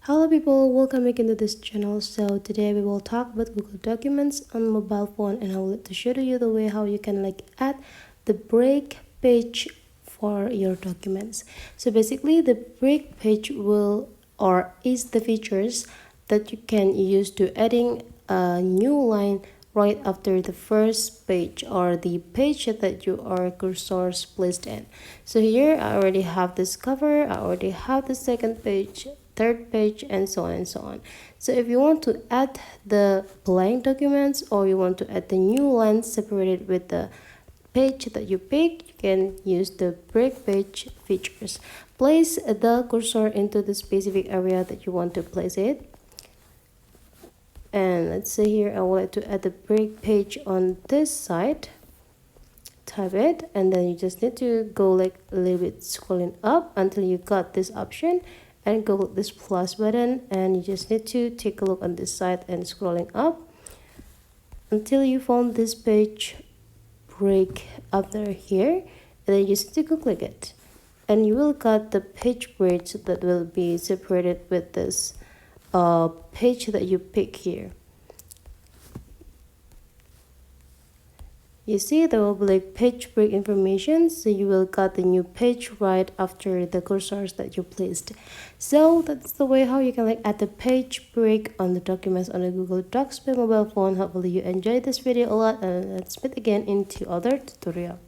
Hello people, welcome back into this channel. So today we will talk about Google Documents on mobile phone, and I will to show you the way how you can add the break page for your documents. So basically the break page will or is the features that you can use to adding a new line right after the first page or the page that you are cursors placed in. So here I already have this cover, I already have the second page, third page, and so on and so on. So if you want to add the blank documents or you want to add the new lines separated with the page that you pick, you can use the break page features. Place the cursor into the specific area that you want to place it. And let's say here I would like to add the break page on this side. Type it, and then you just need to go a little bit scrolling up until you got this option, and go this plus button, and you just need to take a look on this side and scrolling up until you found this page break up there here, and then you just need to click it, and you will got the page breaks that will be separated with this page that you pick here. You see there will be page break information, so you will got the new page right after the cursors that you placed. So that's the way how you can add the page break on the documents on the Google Docs by mobile phone. Hopefully you enjoyed this video a lot, and let's meet again into other tutorial.